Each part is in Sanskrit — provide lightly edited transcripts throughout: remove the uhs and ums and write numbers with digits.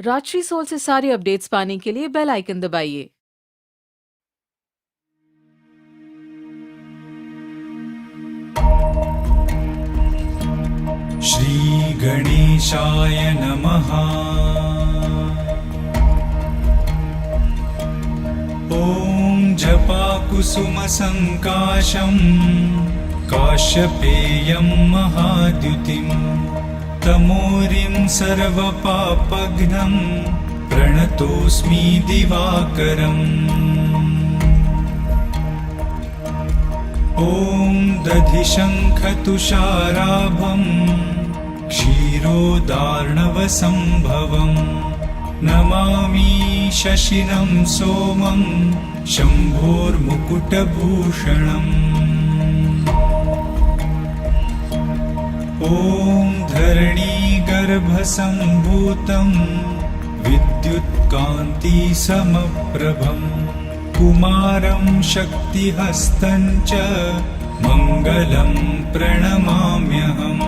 राजश्री सोल से सारे अपडेट्स पाने के लिए बेल आइकन दबाइए। श्री गणेशाय नमः। ॐ जपाकुसुमसङ्काशं काश्यपेयं महाद्युतिं तमोरिं सर्वपापघ्नं प्रणतोऽस्मि दिवाकरम्। ॐ दधिशङ्खतुषाराभं क्षीरोदार्णवसम्भवम् नमामि शशिनं सोमं शम्भोर्मुकुटभूषणम्। ॐ धरणीगर्भसम्भूतं विद्युत्कान्तिसमप्रभम् कुमारं शक्तिहस्तं च मङ्गलं प्रणमाम्यहम्।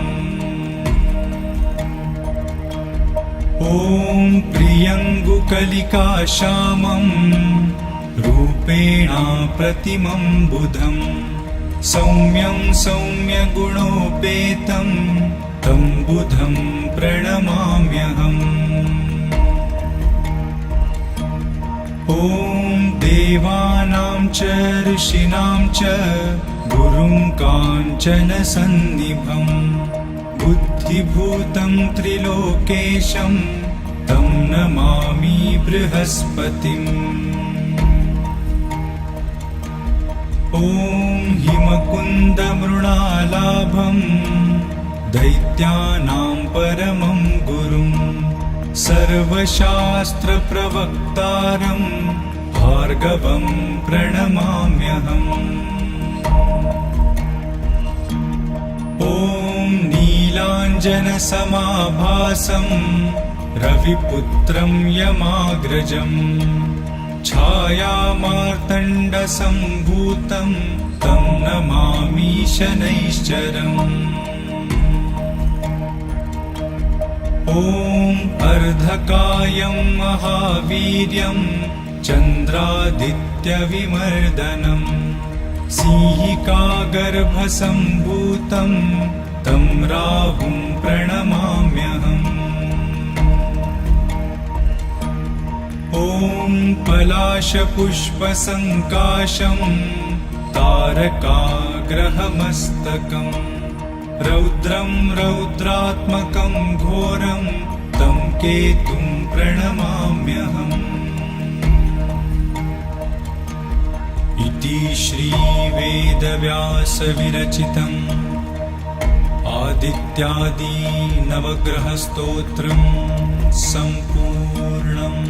ॐ प्रियङ्गुकलिकाश्यामं रूपेण प्रतिमं बुधं सौम्यं सौम्यगुणोपेतं तं बुधं प्रणमाम्यहम्। ॐ देवानां च ऋषीणां च गुरुं काञ्चनसन्निभं बुद्धिभूतं त्रिलोकेशं तं नमामि बृहस्पतिम्। ॐ हिमकुन्दमृणालाभं दैत्यानां परमं गुरुं सर्वशास्त्रप्रवक्तारं भार्गवं प्रणमाम्यहम्। ॐ नीलाञ्जनसमाभासं रविपुत्रं यमाग्रजं छायामार्तण्डसम्भूतं तं नमामि शनैश्चरम्। ॐ अर्धकायं महावीर्यं चन्द्रादित्यविमर्दनं सिंहिकागर्भसम्भूतं तं राहुं प्रणमाम्यहम्। ॐ पलाशपुष्पसङ्काशं तारकाग्रहमस्तकं रौद्रं रौद्रात्मकं घोरं तं केतुं प्रणमाम्यहम्। इति श्रीवेदव्यासविरचितम् आदित्यादि नवग्रहस्तोत्रं सम्पूर्णम्।